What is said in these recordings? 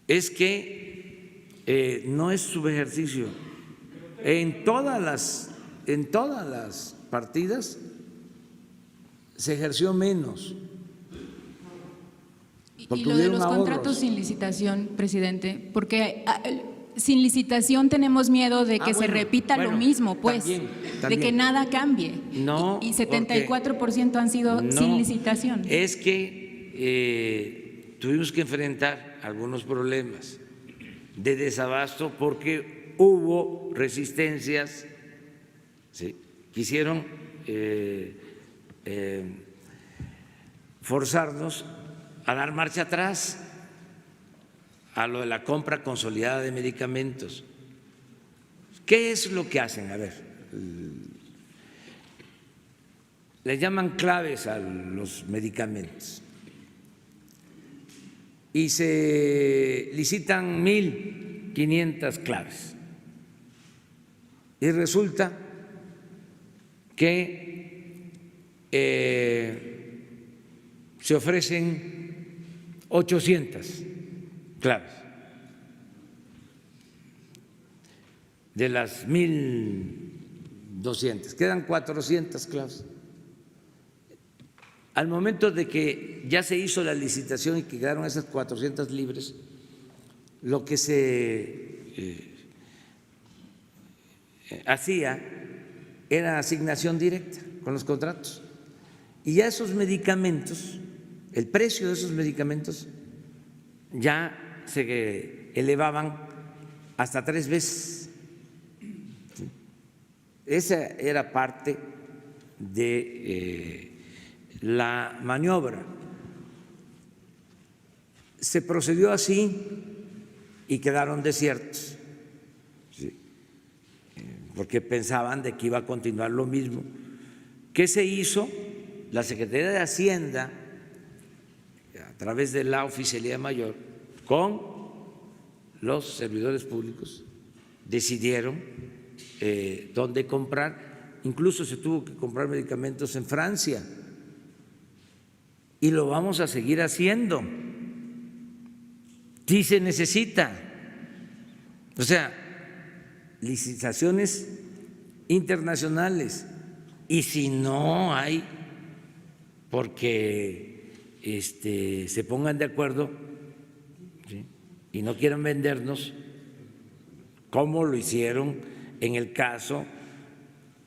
es que no es subejercicio. En todas las partidas se ejerció menos. Y lo de los contratos sin licitación, presidente, porque sin licitación tenemos miedo de que se repita lo mismo, pues, también. De que nada cambie. No, y 74% han sido sin licitación. Es que tuvimos que enfrentar algunos problemas de desabasto porque hubo resistencias, ¿sí? Quisieron forzarnos a dar marcha atrás a lo de la compra consolidada de medicamentos. ¿Qué es lo que hacen? A ver, le llaman claves a los medicamentos y se licitan 1.500 claves y resulta que se ofrecen 800 claves de las 1.200, quedan 400 claves. Al momento de que ya se hizo la licitación y que quedaron esas 400 libres, lo que se hacía era asignación directa con los contratos. Y ya esos medicamentos, el precio de esos medicamentos ya se elevaban hasta 3 veces. Esa era parte de la maniobra. Se procedió así y quedaron desiertos, ¿sí? Porque pensaban de que iba a continuar lo mismo. ¿Qué se hizo? La Secretaría de Hacienda, a través de la Oficialía Mayor, con los servidores públicos, decidieron dónde comprar. Incluso se tuvo que comprar medicamentos en Francia y lo vamos a seguir haciendo si se necesita. O sea, licitaciones internacionales, y si no hay, porque se pongan de acuerdo, ¿sí? Y no quieran vendernos, como lo hicieron en el caso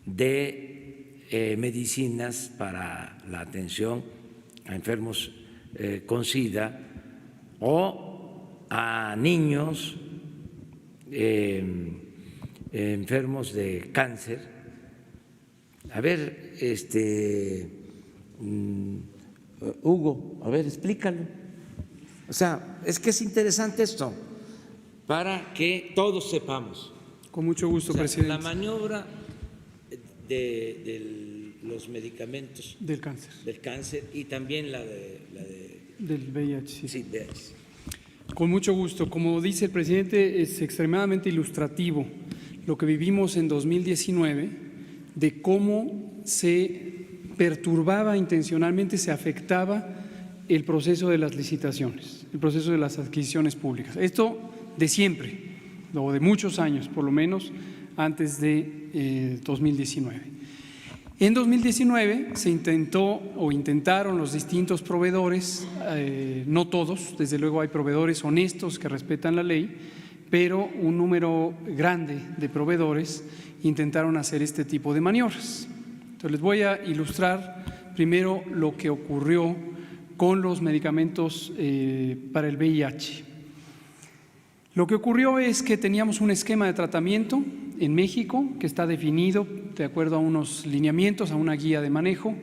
de medicinas para la atención a enfermos con SIDA o a niños enfermos de cáncer. A ver, Hugo, a ver, explícalo. O sea, es que es interesante esto, para que todos sepamos. Con mucho gusto, presidente. La maniobra de los medicamentos del cáncer y también del VIH. Sí, VIH. Con mucho gusto. Como dice el presidente, es extremadamente ilustrativo lo que vivimos en 2019, de cómo se perturbaba intencionalmente, se afectaba el proceso de las licitaciones, el proceso de las adquisiciones públicas. Esto de siempre, o de muchos años, por lo menos antes de 2019. En 2019 se intentó o intentaron los distintos proveedores, no todos, desde luego hay proveedores honestos que respetan la ley, pero un número grande de proveedores intentaron hacer este tipo de maniobras. Entonces les voy a ilustrar primero lo que ocurrió con los medicamentos para el VIH. Lo que ocurrió es que teníamos un esquema de tratamiento en México que está definido de acuerdo a unos lineamientos, a una guía de manejo,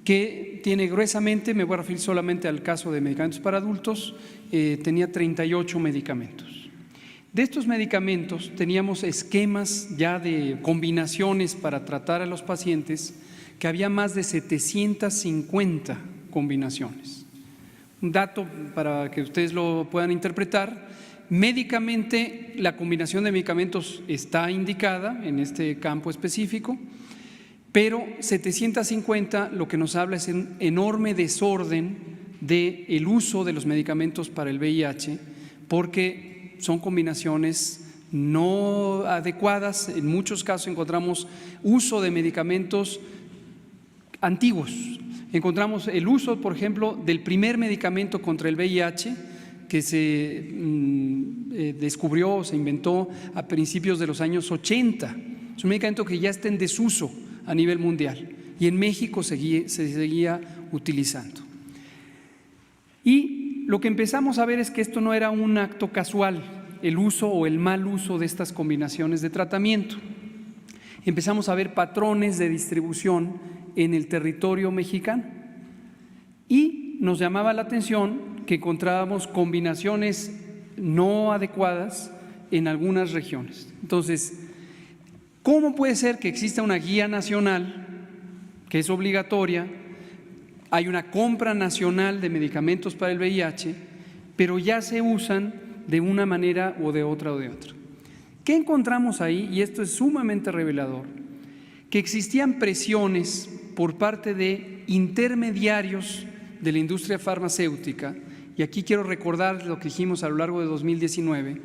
que tiene gruesamente, me voy a referir solamente al caso de medicamentos para adultos, tenía 38 medicamentos. De estos medicamentos teníamos esquemas ya de combinaciones para tratar a los pacientes, que había más de 750 combinaciones. Un dato para que ustedes lo puedan interpretar: médicamente la combinación de medicamentos está indicada en este campo específico, pero 750 lo que nos habla es un enorme desorden del uso de los medicamentos para el VIH porque son combinaciones no adecuadas. En muchos casos encontramos uso de medicamentos antiguos. Encontramos el uso, por ejemplo, del primer medicamento contra el VIH que se descubrió, se inventó a principios de los años 80. Es un medicamento que ya está en desuso a nivel mundial y en México se seguía utilizando. Y lo que empezamos a ver es que esto no era un acto casual, el uso o el mal uso de estas combinaciones de tratamiento. Empezamos a ver patrones de distribución en el territorio mexicano y nos llamaba la atención que encontrábamos combinaciones no adecuadas en algunas regiones. Entonces, ¿cómo puede ser que exista una guía nacional que es obligatoria? Hay una compra nacional de medicamentos para el VIH, pero ya se usan de una manera o de otra. ¿Qué encontramos ahí? Y esto es sumamente revelador, que existían presiones por parte de intermediarios de la industria farmacéutica, y aquí quiero recordar lo que dijimos a lo largo de 2019,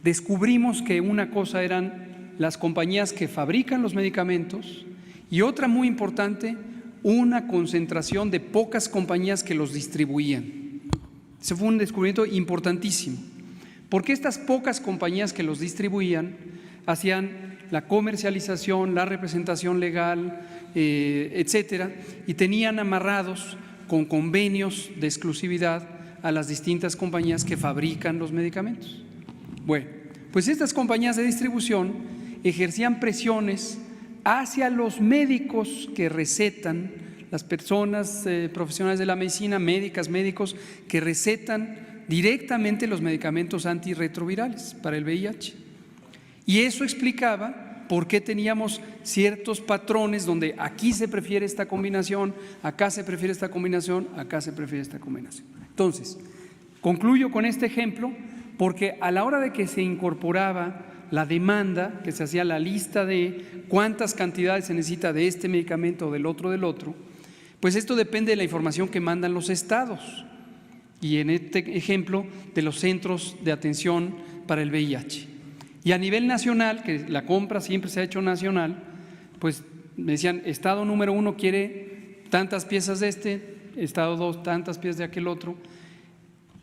descubrimos que una cosa eran las compañías que fabrican los medicamentos y otra muy importante, una concentración de pocas compañías que los distribuían. Ese fue un descubrimiento importantísimo, porque estas pocas compañías que los distribuían hacían la comercialización, la representación legal, etcétera, y tenían amarrados con convenios de exclusividad a las distintas compañías que fabrican los medicamentos. Bueno, pues estas compañías de distribución ejercían presiones hacia los médicos que recetan, las personas profesionales de la medicina, médicos que recetan directamente los medicamentos antirretrovirales para el VIH. Y eso explicaba por qué teníamos ciertos patrones donde aquí se prefiere esta combinación, acá se prefiere esta combinación, acá se prefiere esta combinación. Entonces, concluyo con este ejemplo porque a la hora de que se incorporaba la demanda, que se hacía la lista de cuántas cantidades se necesita de este medicamento o del otro, pues esto depende de la información que mandan los estados y en este ejemplo de los centros de atención para el VIH. Y a nivel nacional, que la compra siempre se ha hecho nacional, pues me decían, estado número 1 quiere tantas piezas de este, estado 2 tantas piezas de aquel otro,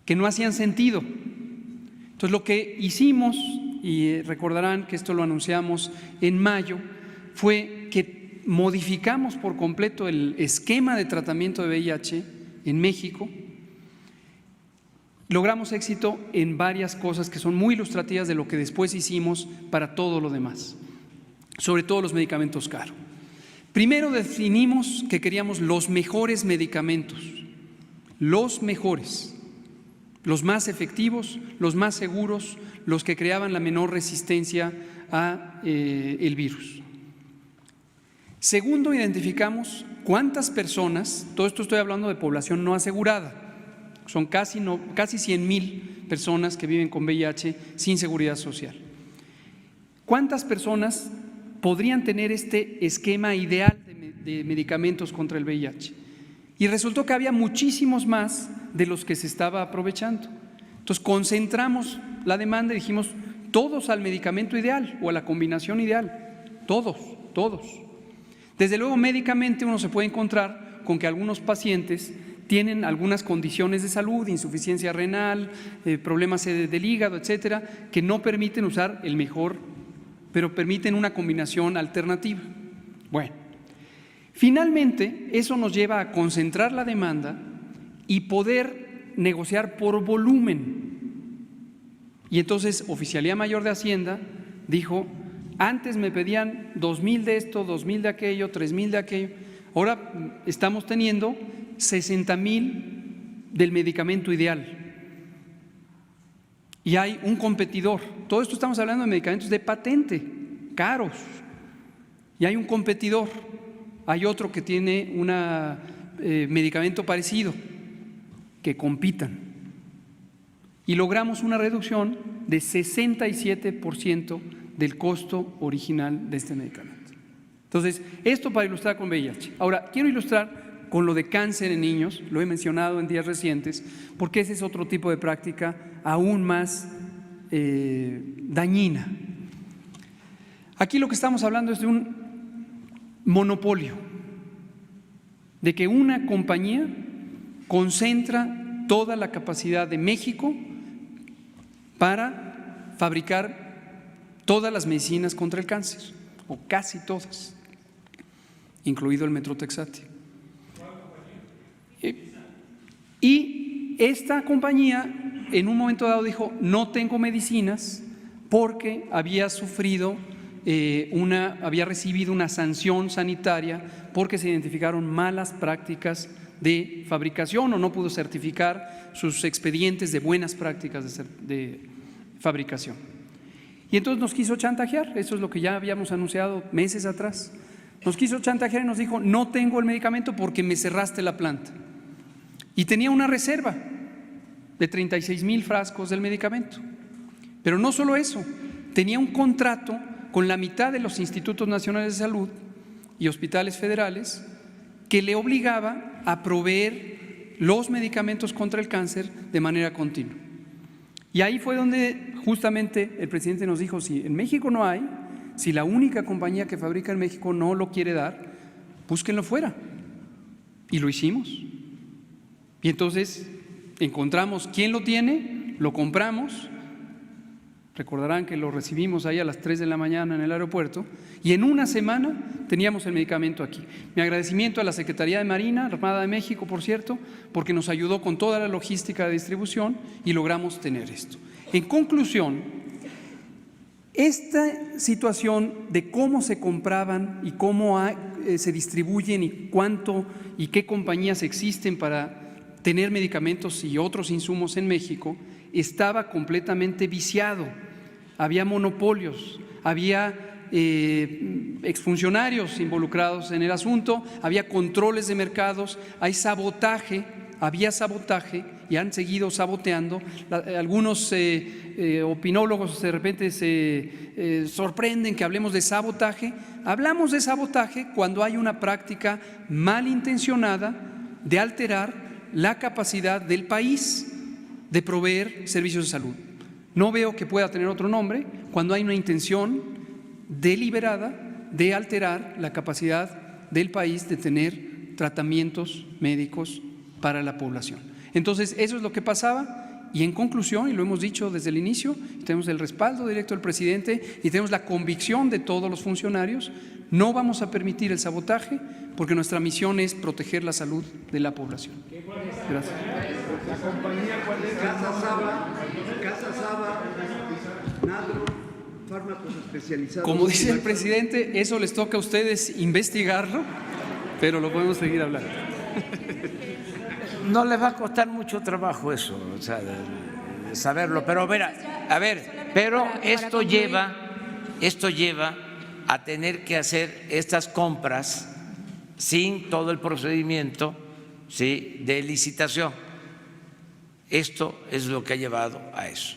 que no hacían sentido. Entonces lo que hicimos, y recordarán que esto lo anunciamos en mayo, fue que modificamos por completo el esquema de tratamiento de VIH en México. Logramos éxito en varias cosas que son muy ilustrativas de lo que después hicimos para todo lo demás, sobre todo los medicamentos caros. Primero definimos que queríamos los mejores medicamentos, los mejores, los más efectivos, los más seguros, los que creaban la menor resistencia a el virus. Segundo, identificamos cuántas personas, todo esto estoy hablando de población no asegurada, son casi 100,000 personas que viven con VIH sin seguridad social. ¿Cuántas personas podrían tener este esquema ideal de medicamentos contra el VIH? Y resultó que había muchísimos más de los que se estaba aprovechando. Entonces concentramos la demanda y dijimos todos al medicamento ideal o a la combinación ideal, todos. Desde luego médicamente uno se puede encontrar con que algunos pacientes tienen algunas condiciones de salud, insuficiencia renal, problemas del hígado, etcétera, que no permiten usar el mejor, pero permiten una combinación alternativa. Bueno, finalmente eso nos lleva a concentrar la demanda y poder negociar por volumen. Y entonces Oficialía Mayor de Hacienda dijo, antes me pedían 2,000 de esto, 2,000 de aquello, 3,000 de aquello, ahora estamos teniendo 60,000 del medicamento ideal. Y hay un competidor. Todo esto estamos hablando de medicamentos de patente, caros. Y hay un competidor. Hay otro que tiene un medicamento parecido, que compitan. Y logramos una reducción de 67% del costo original de este medicamento. Entonces, esto para ilustrar con VIH. Ahora, quiero ilustrar con lo de cáncer en niños, lo he mencionado en días recientes, porque ese es otro tipo de práctica aún más dañina. Aquí lo que estamos hablando es de un monopolio, de que una compañía concentra toda la capacidad de México para fabricar todas las medicinas contra el cáncer, o casi todas, incluido el Metrotexate. Y esta compañía en un momento dado dijo: no tengo medicinas, porque había sufrido había recibido una sanción sanitaria porque se identificaron malas prácticas de fabricación, o no pudo certificar sus expedientes de buenas prácticas de fabricación. Y entonces nos quiso chantajear. Eso es lo que ya habíamos anunciado meses atrás. Nos quiso chantajear y nos dijo: no tengo el medicamento porque me cerraste la planta. Y tenía una reserva de 36,000 frascos del medicamento. Pero no solo eso, tenía un contrato con la mitad de los institutos nacionales de salud y hospitales federales que le obligaba a proveer los medicamentos contra el cáncer de manera continua. Y ahí fue donde justamente el presidente nos dijo: si en México no hay, si la única compañía que fabrica en México no lo quiere dar, búsquenlo fuera. Y lo hicimos. Y entonces encontramos quién lo tiene, lo compramos. Recordarán que lo recibimos ahí a las 3 de la mañana en el aeropuerto, y en una semana teníamos el medicamento aquí. Mi agradecimiento a la Secretaría de Marina, Armada de México, por cierto, porque nos ayudó con toda la logística de distribución y logramos tener esto. En conclusión, esta situación de cómo se compraban y cómo se distribuyen y cuánto y qué compañías existen para tener medicamentos y otros insumos en México estaba completamente viciado. Había monopolios, había exfuncionarios involucrados en el asunto, había controles de mercados, hay sabotaje, había sabotaje y han seguido saboteando. Algunos opinólogos de repente se sorprenden que hablemos de sabotaje. Hablamos de sabotaje cuando hay una práctica malintencionada de alterar la capacidad del país de proveer servicios de salud. No veo que pueda tener otro nombre cuando hay una intención deliberada de alterar la capacidad del país de tener tratamientos médicos para la población. Entonces, eso es lo que pasaba, y en conclusión, y lo hemos dicho desde el inicio, tenemos el respaldo directo del presidente y tenemos la convicción de todos los funcionarios: no vamos a permitir el sabotaje, porque nuestra misión es proteger la salud de la población. Gracias. La compañía, ¿cuál es? Casa Saba, Nadro, fármacos especializados. Como dice el presidente, eso les toca a ustedes investigarlo, pero lo podemos seguir hablando. No les va a costar mucho trabajo eso, o sea, de saberlo, pero pero esto lleva a tener que hacer estas compras sin todo el procedimiento, ¿sí?, de licitación. Esto es lo que ha llevado a eso.